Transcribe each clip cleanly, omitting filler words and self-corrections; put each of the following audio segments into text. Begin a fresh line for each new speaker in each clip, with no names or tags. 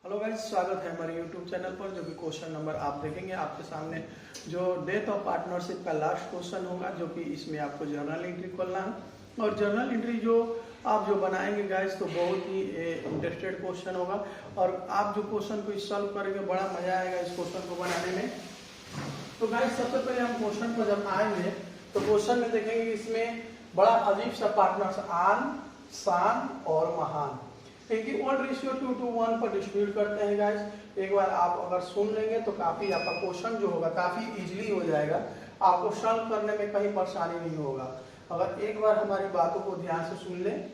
Hello guys, स्वागत है हमारे यूट्यूब चैनल पर। जो भी क्वेश्चन नंबर आप देखेंगे आपके सामने जो डेथ ऑफ पार्टनरशिप का लास्ट क्वेश्चन होगा, जो कि इसमें आपको जर्नल एंट्री खोलना है। और जर्नल एंट्री जो आप बनाएंगे गाइस, तो बहुत ही इंटरेस्टेड क्वेश्चन होगा। और आप जो क्वेश्चन को सॉल्व करेंगे, बड़ा मजा आएगा इस क्वेश्चन को बनाने में। तो गाइस, सबसे पहले हम क्वेश्चन पर जब आएंगे तो क्वेश्चन में देखेंगे इसमें बड़ा अजीब सा पार्टनर्स आन, शान और महान, इनकी ऑल रेशियो 2:1 पर डिस्ट्रीब्यूट करते हैं गाइस। एक बार आप अगर सुन लेंगे तो काफी आपका क्वेश्चन जो होगा काफी इजीली हो जाएगा, आपको सॉल्व करने में कहीं परेशानी नहीं होगा अगर एक बार हमारी बातों को ध्यान से सुन लें।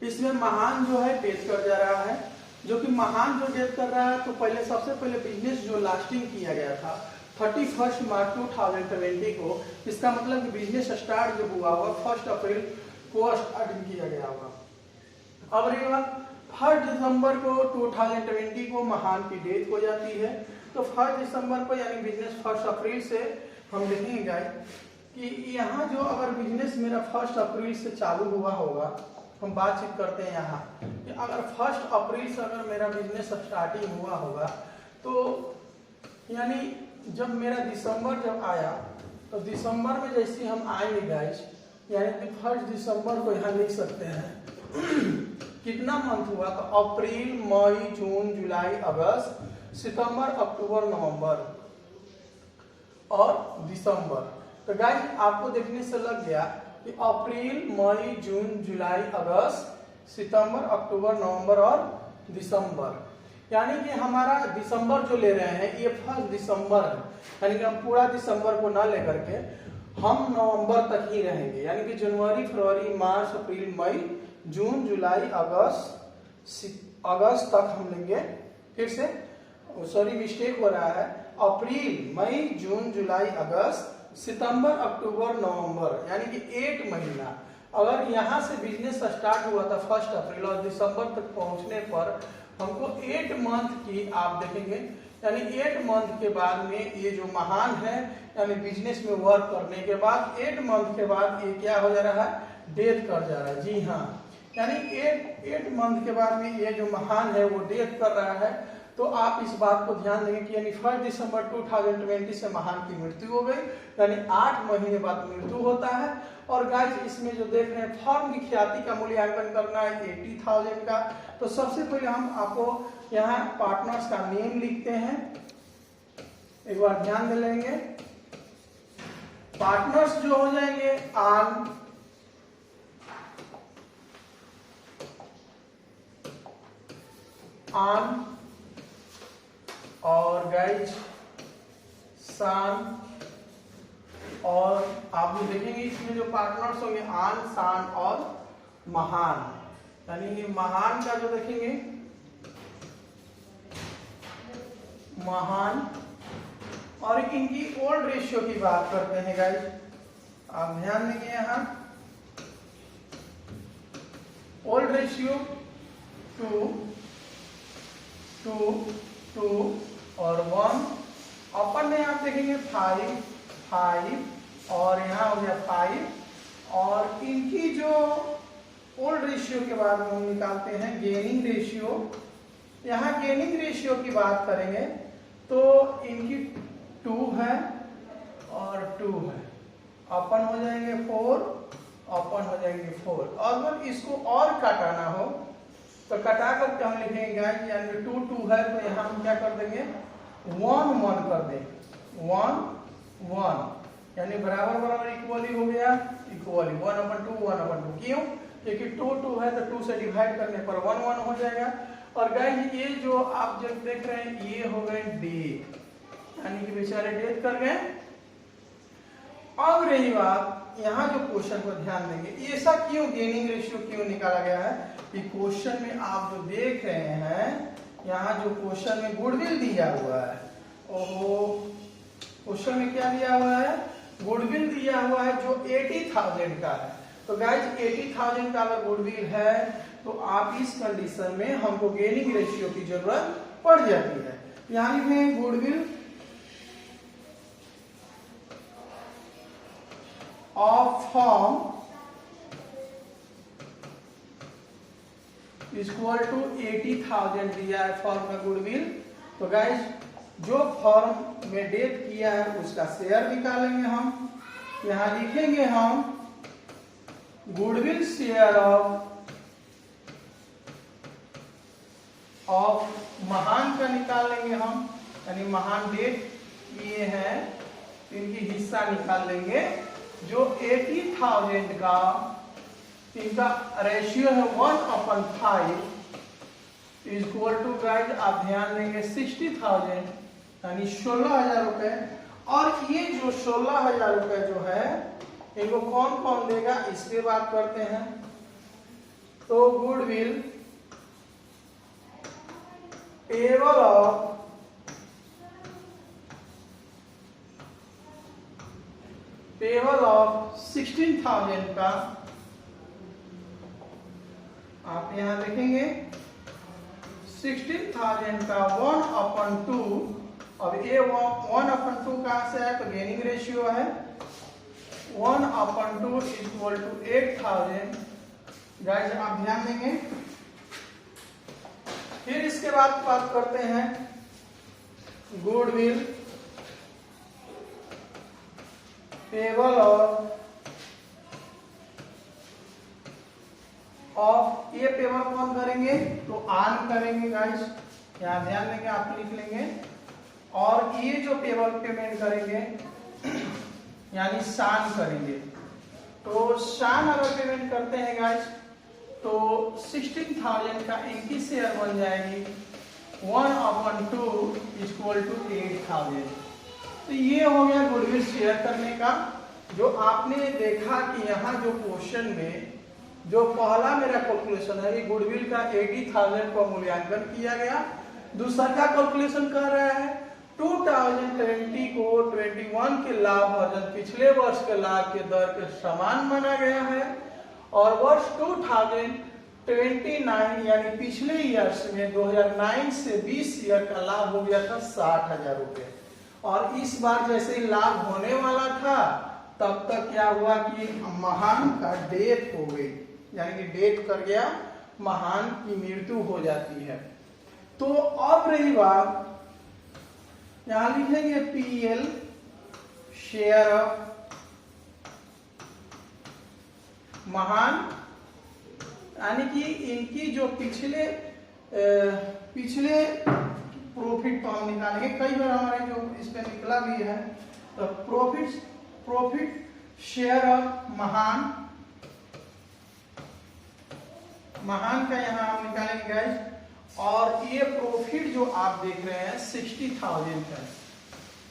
इसमें महान जो है डेथ कर जा रहा है, जो कि महान जो डेथ कर रहा है, तो पहले सबसे पहले बिजनेस जो लास्टिंग किया गया था 31 मार्च 2020 को, इसका मतलब कि बिजनेस स्टार्ट जो हुआ होगा 1 अप्रैल को स्टार्टिंग किया गया होगा। अब रहेगा 1 दिसंबर को 2020 को महान की डेथ हो जाती है। तो 1 दिसंबर को यानी बिजनेस 1 अप्रैल से हम देखेंगे गाइस कि यहाँ जो अगर बिजनेस मेरा 1 अप्रैल से चालू हुआ होगा, हम बातचीत करते हैं यहाँ कि अगर 1 अप्रैल से अगर मेरा बिजनेस स्टार्टिंग हुआ होगा, तो यानी जब मेरा दिसंबर जब आया, तो दिसंबर में जैसे हम आएंगे गाइस, यानी 1 दिसंबर को यहाँ लिख सकते हैं कितना मंथ हुआ, तो अप्रैल, मई, जून, जुलाई, अगस्त, सितंबर, अक्टूबर, नवंबर और दिसंबर। तो गाइस, आपको देखने से लग गया कि अप्रैल, मई, जून, जुलाई, अगस्त, सितंबर, अक्टूबर, नवंबर और दिसंबर, यानी कि हमारा दिसंबर जो ले रहे हैं ये 1 दिसंबर है, यानी कि हम पूरा दिसंबर को ना लेकर के हम नवंबर तक ही रहेंगे, यानी कि जनवरी, फरवरी, मार्च, अप्रैल, मई, जून, जुलाई, अगस्त तक हम लेंगे। फिर से सॉरी मिस्टेक हो रहा है, अप्रैल, मई, जून, जुलाई, अगस्त, सितंबर, अक्टूबर, नवंबर, यानी कि 8 महीना। अगर यहाँ से बिजनेस स्टार्ट हुआ था 1 अप्रैल और दिसंबर तक पहुंचने पर हमको 8 मंथ की आप देखेंगे, यानी 8 मंथ के बाद में ये जो महान है, यानी बिजनेस में वर्क करने के बाद 8 मंथ के बाद ये क्या हो जा रहा है, डेथ कर जा रहा है। जी हाँ, यानी 8 मंथ के बाद में ये जो महान है वो डेथ कर रहा है। तो आप इस बात को ध्यान देंगे कि यानी 1 दिसंबर 2020 से महान की मृत्यु हो गई, यानी 8 महीने बाद मृत्यु होता है। और गाइस, इसमें जो देख रहे हैं फर्म की ख्याति का मूल्यांकन करना है 80,000 का। तो सबसे पहले हम आपको यहाँ पार्टनर्स का नेम लिखते हैं, एक बार ध्यान दे लेंगे। पार्टनर्स जो हो जाएंगे आन, और गाइज शान, और आप लोग देखेंगे इसमें जो पार्टनर्स होंगे आन, शान और महान, यानी कि महान का जो देखेंगे महान। और इनकी ओल्ड रेशियो की बात करते हैं गाइज, आप ध्यान देंगे यहाँ ओल्ड रेशियो 2 और 1। अपर में आप देखेंगे 5 और यहाँ हो गया 5। और इनकी जो ओल्ड रेशियो के बाद में हम निकालते हैं गेनिंग रेशियो। यहाँ गेनिंग रेशियो की बात करेंगे तो इनकी 2 है और 2 है, अपन हो जाएंगे 4, अपन हो जाएंगे 4। अगर इसको और काटाना हो तो कटा करके हम लिखेंगे गाइस, यानी 2 है तो यहाँ हम क्या कर देंगे 1 कर देंगे, 1 यानी बराबर बराबर इक्वली हो गया, इक्वली 1/2 1/2। क्यों? क्योंकि 2 है तो 2 से डिवाइड करने पर 1 हो जाएगा। और गाइस, ये जो आप जब देख रहे हैं ये हो गए डेथ, यानी कि बेचारे डेथ कर गए। अब रही बात, यहाँ जो क्वेश्चन को ध्यान देंगे, ऐसा क्यों गेनिंग रेशियो क्यों निकाला गया है कि क्वेश्चन में आप जो देख रहे हैं यहाँ जो क्वेश्चन में गुडविल दिया हुआ है, ओहो, क्वेश्चन में क्या दिया हुआ है, गुडविल दिया हुआ है जो 80,000 का है। तो गाइज 80,000 का अगर गुडविल है तो आप इस कंडीशन में हमको गेनिंग रेशियो की जरूरत पड़ जाती है। यहाँ में goodwill of form equal to 80,000 दिया है फॉर्म में गुडविल। तो गाइस जो फॉर्म में डेट किया है उसका शेयर निकालेंगे हम। यहाँ लिखेंगे हम गुडविल शेयर ऑफ महान का निकाल लेंगे हम, यानी महान डेट किए हैं इनकी हिस्सा निकाल लेंगे। जो 80,000 का इनका रेशियो है 1/5 इज इक्वल टू गाइस आप ध्यान देंगे 60,000 यानी 16,000 रुपए। और ये जो 16,000 रुपए जो है इनको कौन कौन देगा इसकी बात करते हैं। तो गुडविल पेबल ऑफ 16,000 का आप यहां देखेंगे 16,000 का 1/2। अब ये 1/2 कहां से है तो गेनिंग रेशियो है 1/2 इक्वल टू 8,000। गाइस आप ध्यान देंगे। फिर इसके बाद बात करते हैं गुडविल पेबल ऑफ ये पेबल कौन करेंगे तो आन करेंगे गाइस, यहाँ ध्यान देंगे आप लिख लेंगे। और ये जो पेबल पेमेंट करेंगे यानी शान करेंगे। तो शान अगर पेमेंट करते हैं गाइस तो 16,000 का इनकी शेयर बन जाएगी 1/2 इक्वल टू 8,000। तो ये हो गया गुडविल शेयर करने का। जो आपने देखा कि यहाँ जो क्वेश्चन में जो पहला मेरा कैलकुलेशन है कि गुडविल का 80,000 का मूल्यांकन किया गया। दूसरा का कैलकुलेशन कर रहा है 2020 को 21 के लाभ अर्जन पिछले वर्ष के लाभ के दर के समान माना गया है। और वर्ष 2029 यानी पिछले ईयर्स में 2009 से 20 ईयर का लाभ हो गया था 60,000 रुपए। और इस बार जैसे ही लाभ होने वाला था तब तक क्या हुआ कि महान का डेथ हो गई, यानी कि डेथ कर गया, महान की मृत्यु हो जाती है। तो अब रही बात यहां लिखेंगे पीएल शेयर ऑफ महान, यानी कि इनकी जो पिछले प्रॉफिट तो हम निकालेंगे। कई बार हमारे जो इस पे निकला भी है तो प्रॉफिट शेयर ऑफ महान का यहाँ हम निकालेंगे गाइस। और ये प्रॉफिट जो आप देख रहे हैं 60,000 है।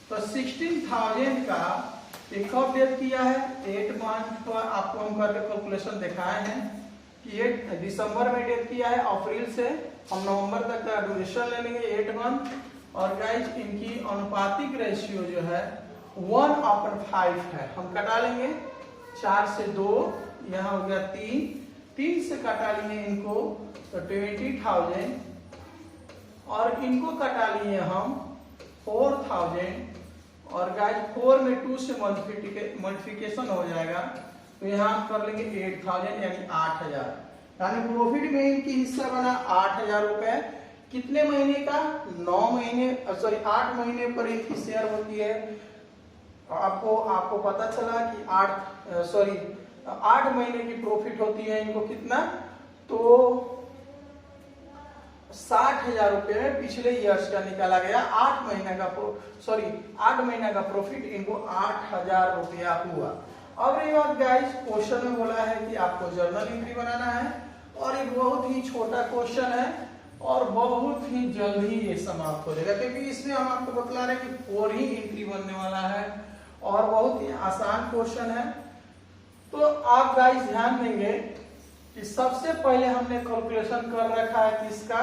तो 16,000 का एक कब डेट किया है 8 मंथ पर आपको हम करके कैलकुलेशन दिखाए हैं कि 8 दिसंबर में डेट किया है। अप्रैल से हम नवंबर तक का ड्यूरेशन ले लेंगे 8 मंथ। और गाइस इनकी अनुपातिक रेशियो जो है 1/5 है। हम कटा लेंगे 4 से 2 यहाँ हो गया 3 से कटा लिए इनको तो 20,000 और इनको कटा लिए हम 4,000। और गाइस 4 में 2 से मल्टीप्लिकेशन हो जाएगा तो यहाँ कर लेंगे 8,000 यानी 8,000। यानी प्रॉफिट में इनकी हिस्सा बना 8,000 रुपए। कितने महीने का 9 महीने 8 महीने पर इनकी शेयर होती है। आपको पता चला कि 8 महीने की प्रॉफिट होती है इनको कितना तो 60,000 रुपए में पिछले ईयर्स का निकाला गया। 8 महीना का प्रॉफिट इनको 8,000 रुपया हुआ। अब रही बात गाइस क्वेश्चन में बोला है कि आपको जर्नल एंट्री बनाना है और एक बहुत ही छोटा क्वेश्चन है और बहुत ही जल्द ही ये समाप्त हो जाएगा, क्योंकि इसमें हम आपको बतला रहे हैं कि 4 ही एंट्री बनने वाला है और बहुत ही आसान क्वेश्चन है। तो आप गाइस ध्यान देंगे कि सबसे पहले हमने कैलकुलेशन कर रखा है किसका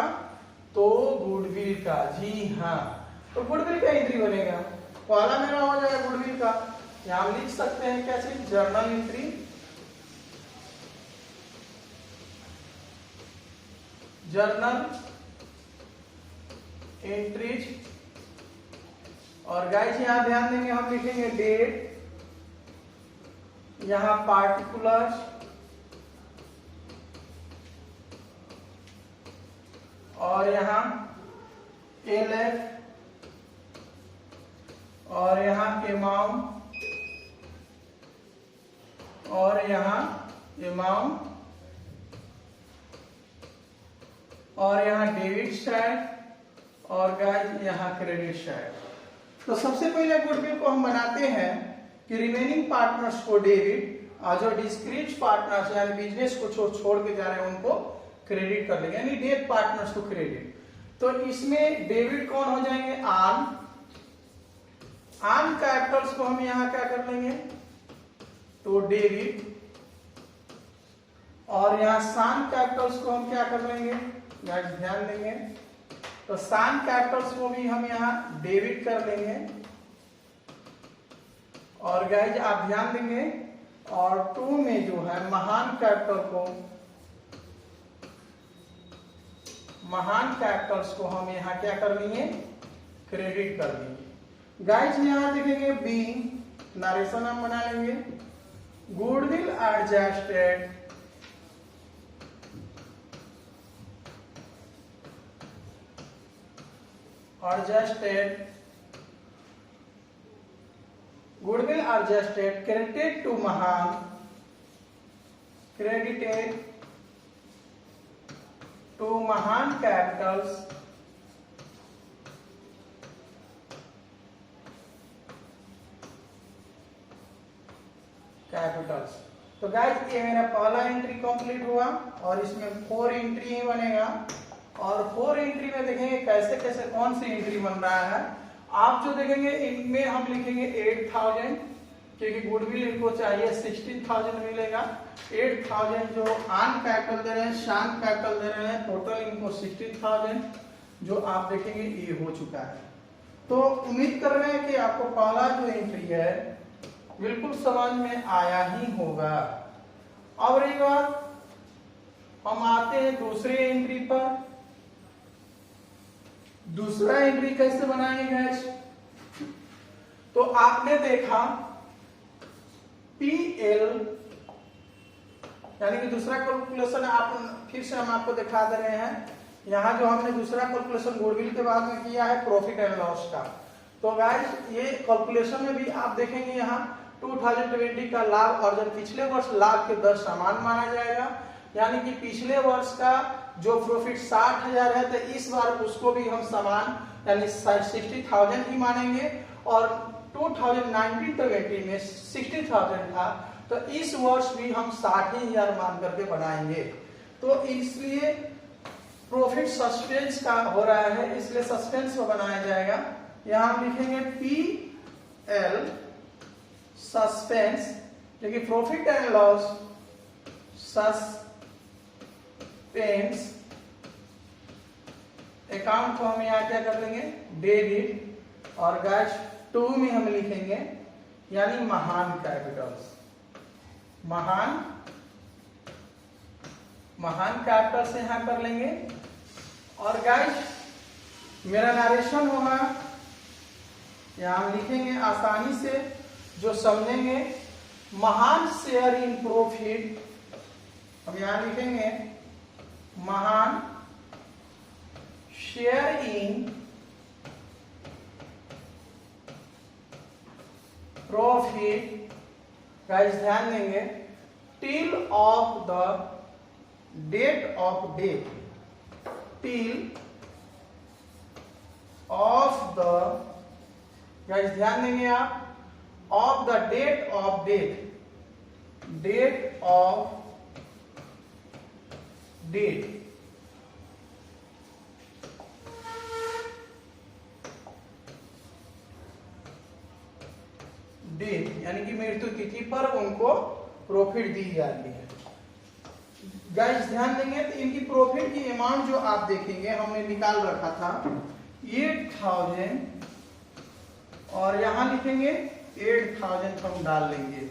तो गुडविल का। जी हाँ, तो गुडविल का एंट्री बनेगा। पहला मेरा हो जाएगा गुडविल का। यहां लिख सकते हैं कैसे जर्नल एंट्री एंट्रीज। और गाइस यहां ध्यान देंगे हम लिखेंगे डेट, यहां पार्टिकुलर्स और यहाँ LF और यहाँ अमाउंट और यहाँ अमाउंट और यहाँ डेबिट साइड और गाइस यहाँ क्रेडिट साइड। तो सबसे पहले गुडविल को हम बनाते हैं कि रिमेनिंग पार्टनर्स को डेबिट और जो डिस्क्रीट पार्टनर्स यानी बिजनेस को छोड़ के जा रहे हैं उनको क्रेडिट कर लेंगे, यानी डेट पार्टनर्स को क्रेडिट। तो इसमें डेबिट कौन हो जाएंगे? आर्म कैपिटल्स को हम यहां क्या कर लेंगे? तो डेबिट। और यहां सान कैपिटल्स को हम क्या कर लेंगे? ध्यान देंगे तो सान कैपिटल्स को भी हम यहां डेबिट कर लेंगे। और गाइज आप ध्यान देंगे और 2 में जो है महान कैपिटल्स को हम यहाँ क्या कर लेंगे? क्रेडिट कर लेंगे। गाइज यहाँ देखेंगे बी नरेशन हम बना लेंगे। Goodwill adjusted credited to Mahan, credited to Mahan capitals तो गाइस ये मेरा पहला एंट्री कंप्लीट हुआ और इसमें 4 एंट्री ही बनेगा। और 4 एंट्री में देखेंगे कैसे कैसे कौन सी एंट्री बन रहा है। आप जो देखेंगे इनमें हम लिखेंगे 8000 क्योंकि गुडविल इनको चाहिए 16,000 मिलेगा। 8000 जो आन कैपिटल दे रहे हैं, शान कैपिटल दे रहे हैं, टोटल इनको 16,000 जो आप देखेंगे ये हो चुका है। तो उम्मीद कर रहे हैं कि आपको पहला जो एंट्री है बिल्कुल समझ में आया ही होगा। अब रही बात, हम आते हैं दूसरी एंट्री पर। दूसरा एंट्री कैसे बनाएंगे गाइस? तो आपने देखा PL यानी कि दूसरा कैलकुलेशन आप फिर से हम आपको दिखा दे रहे हैं। यहां जो हमने दूसरा कैलकुलेशन गुडविल के बाद में किया है प्रॉफिट एंड लॉस का। तो गाइस ये कैलकुलेशन में भी आप देखेंगे यहाँ 2020 का लाभ और जब पिछले वर्ष लाभ के 10 समान माना जाएगा। यानी कि पिछले वर्ष का जो प्रॉफिट 60,000 है तो इस बार उसको भी हम समान यानी 60,000 ही मानेंगे। और 2019-20 में 60,000 था तो इस वर्ष भी हम 60,000 मान करके बनाएंगे। तो इसलिए प्रॉफिट सस्पेंस का हो रहा है, इसलिए सस्पेंस में बनाया जाएगा। यहां हम लिखेंगे PL सस्पेंस, क्योंकि profit and loss suspense account को हम यहाँ क्या कर लेंगे? डेबिट। और गाइस 2 में हम लिखेंगे यानी महान कैपिटल्स, महान कैपिटल से यहां कर लेंगे। और गाइस मेरा नरेशन होगा यहां हम लिखेंगे आसानी से जो समझेंगे महान शेयर इन प्रॉफिट। हम यहां लिखेंगे महान शेयर इन प्रॉफिट। गाइस ध्यान देंगे till of the date of date, till of the, guys ध्यान देंगे आप, of the date of date, date of date. Date यानी कि मृत्यु तिथि पर उनको प्रॉफिट दी जाती है। गाइस ध्यान देंगे तो इनकी प्रॉफिट की अमाउंट जो आप देखेंगे हमने निकाल रखा था 8,000 और यहां लिखेंगे 8,000 हम डाल लेंगे।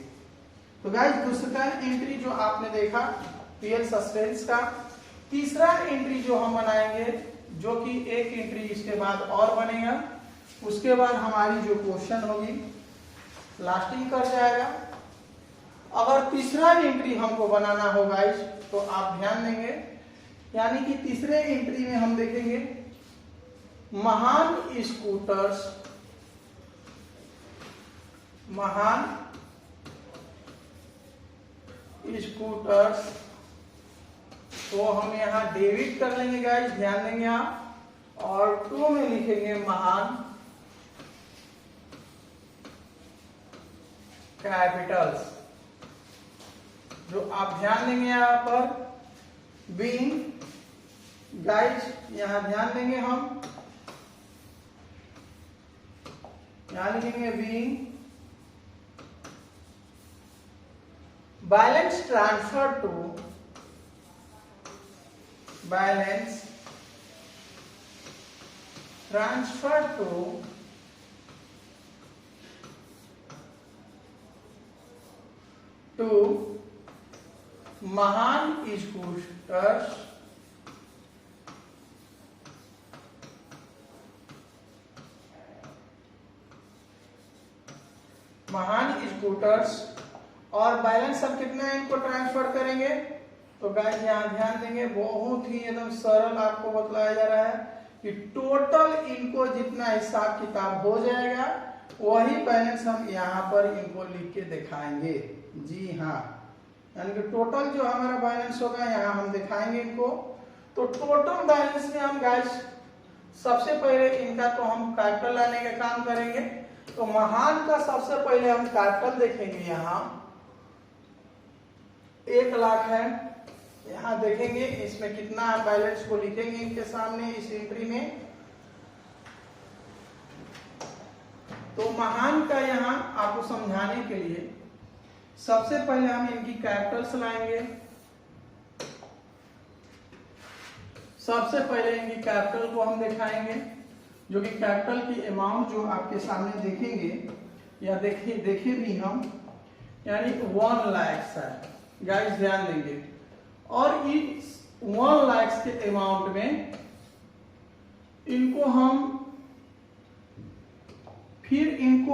तो गाइस दूसरा एंट्री जो आपने देखा PL सस्पेंस का। तीसरा एंट्री जो हम बनाएंगे जो कि एक एंट्री इसके बाद और बनेगा, उसके बाद हमारी जो क्वेश्चन होगी लास्टिंग कर जाएगा। अगर तीसरा एंट्री हमको बनाना हो गाइस तो आप ध्यान देंगे यानी कि तीसरे एंट्री में हम देखेंगे महान स्कूटर्स, महान स्कूटर्स तो हम यहाँ डेबिट कर लेंगे गाइस, ध्यान देंगे आप, और 2 में लिखेंगे महान कैपिटल्स। जो आप ध्यान देंगे यहाँ पर बीइंग गाइस, यहाँ ध्यान देंगे हम, यहाँ लिखेंगे being balance transfer to, balance transfer to Mahan scooters, Mahan scooters, और बैलेंस अब कितना इनको ट्रांसफर करेंगे। तो गाइस यहाँ ध्यान देंगे, बहुत ही एकदम सरल आपको बतलाया जा रहा है कि टोटल इनको जितना हिसाब किताब हो जाएगा वही बैलेंस हम यहाँ पर इनको लिख के दिखाएंगे। जी हाँ, यानी कि टोटल जो हमारा बैलेंस होगा यहाँ हम दिखाएंगे इनको। तो टोटल बैलेंस में हम गाइस सबसे पहले इनका तो हम कैपिटल लाने का काम करेंगे। तो महान का सबसे पहले हम कैपिटल देखेंगे, यहाँ 1 लाख है, यहाँ देखेंगे इसमें कितना बैलेंस को लिखेंगे इनके सामने इस एंट्री में। तो महान का यहाँ आपको समझाने के लिए सबसे पहले हम इनकी कैपिटल्स लाएंगे। सबसे पहले इनकी कैपिटल को हम दिखाएंगे, जो कि कैपिटल की अमाउंट जो आपके सामने देखेंगे या देखे भी हम, यानी 1 लाख है गाइस, ध्यान देंगे। और इस 1 लाख के अमाउंट में इनको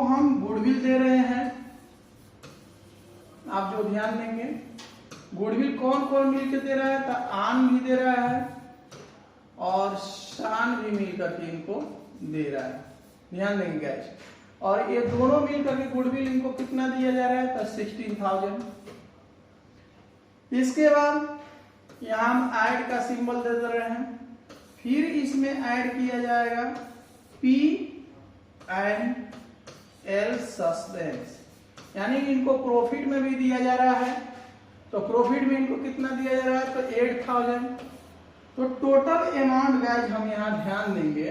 हम गुडविल दे रहे हैं। आप जो ध्यान देंगे, गुडविल कौन कौन मिलकर दे रहा है, तो आन भी दे रहा है और शान भी मिलकर के इनको दे रहा है, ध्यान देंगे गाइस। और ये दोनों मिलकर के गुडविल इनको कितना दिया जा रहा है, तो 16,000। इसके बाद यहाँ हम ऐड का सिंबल दे रहे हैं, फिर इसमें ऐड किया जाएगा P&L सस्पेंस, यानी इनको प्रॉफिट में भी दिया जा रहा है। तो प्रॉफिट में इनको कितना दिया जा रहा है, तो 8,000। तो टोटल अमाउंट गाइस हम यहाँ ध्यान देंगे,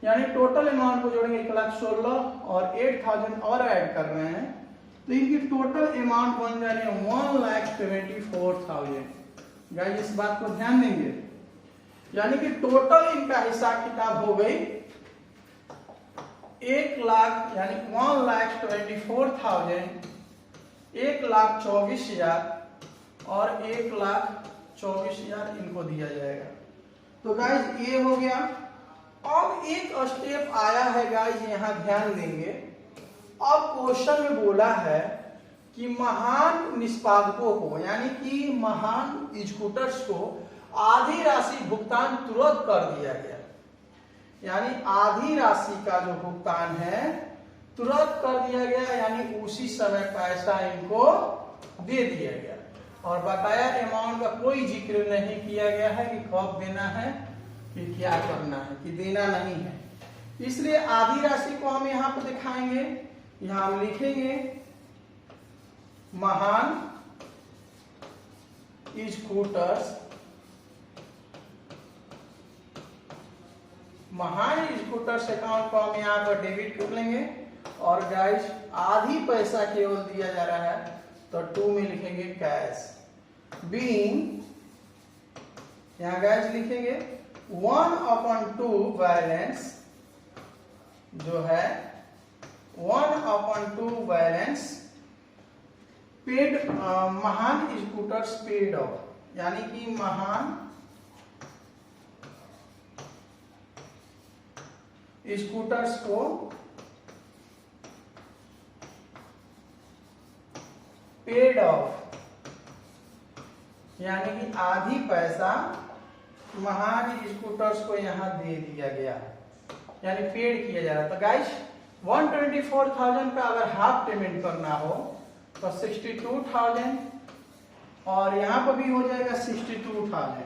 यानी टोटल अमाउंट को जोड़ेंगे 1,16,000 और 8,000 और ऐड कर रहे हैं, तो इनकी टोटल अमाउंट बन जा रही है 1,74,000। गाइस इस बात को ध्यान देंगे, यानी कि टोटल इनका हिसाब किताब हो गई 1 लाख, यानी 1,24,000, 1,24,000 और 1,24,000 इनको दिया जाएगा। तो गाइस ये हो गया। अब एक स्टेप आया है गाइस, यहाँ ध्यान देंगे। अब क्वेश्चन में बोला है कि महान निष्पादकों को, यानी कि महान स्कूटर्स को आधी राशि भुगतान तुरंत कर दिया गया, यानी आधी राशि का जो भुगतान है तुरंत कर दिया गया, यानी उसी समय पैसा इनको दे दिया गया। और बताया अमाउंट का कोई जिक्र नहीं किया गया है कि कब देना है, कि क्या करना है, कि देना नहीं है। इसलिए आधी राशि को हम यहाँ पर दिखाएंगे। यहाँ हम लिखेंगे महान स्कूटर्स, महान स्कूटर्स अकाउंट को हम यहाँ पर डेबिट कर लेंगे। और गाइस आधी पैसा केवल दिया जा रहा है, तो 2 में लिखेंगे कैश। बीइंग, यहाँ गाइस लिखेंगे 1/2 बैलेंस, जो है 1/2 बैलेंस पेड, महान स्कूटर्स पेड ऑफ, यानी कि महान स्कूटर्स को पेड ऑफ, यानी कि आधी पैसा महान स्कूटर्स को यहाँ दे दिया गया, यानी पेड किया जा रहा है। तो गाइस 124,000 का अगर हाफ पेमेंट करना हो तो 62,000 और यहाँ पर भी हो जाएगा 62,000,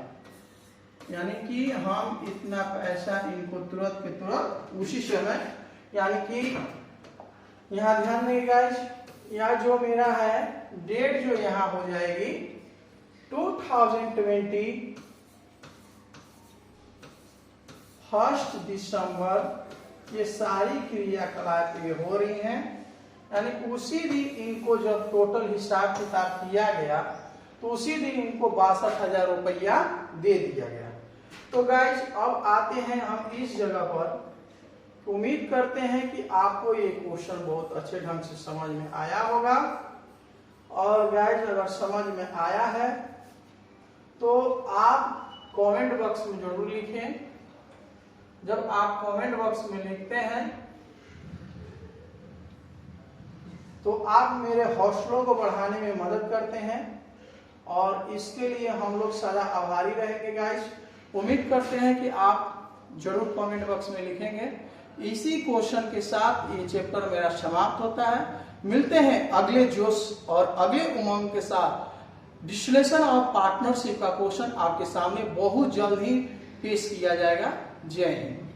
यानी कि हम इतना पैसा इनको तुरंत के तुरंत उसी समय, यानी कि यहाँ ध्यान देंगे गाइस, यहाँ जो मेरा है डेट जो यहाँ हो जाएगी 2020 1 दिसंबर, ये सारी क्रियाकलापें हो रही हैं, यानी उसी दिन इनको जब टोटल हिसाब किताब किया गया तो उसी दिन इनको 62,000 रुपया दे दिया गया। तो गाइज अब आते हैं हम इस जगह पर। उम्मीद करते हैं कि आपको ये क्वेश्चन बहुत अच्छे ढंग से समझ में आया होगा, और गाइज अगर समझ में आया है तो आप कमेंट बॉक्स में जरूर लिखें। जब आप कमेंट बॉक्स में लिखते हैं तो आप मेरे हौसलों को बढ़ाने में मदद करते हैं, और इसके लिए हम लोग सदा आभारी रहेंगे गाइस। उम्मीद करते हैं कि आप जरूर कमेंट बॉक्स में लिखेंगे। इसी क्वेश्चन के साथ ये चैप्टर मेरा समाप्त होता है। मिलते हैं अगले जोश और अगले उमंग के साथ। डिस्टिलेशन और पार्टनरशिप का क्वेश्चन आपके सामने बहुत जल्द ही पेश किया जाएगा। जय हिंद।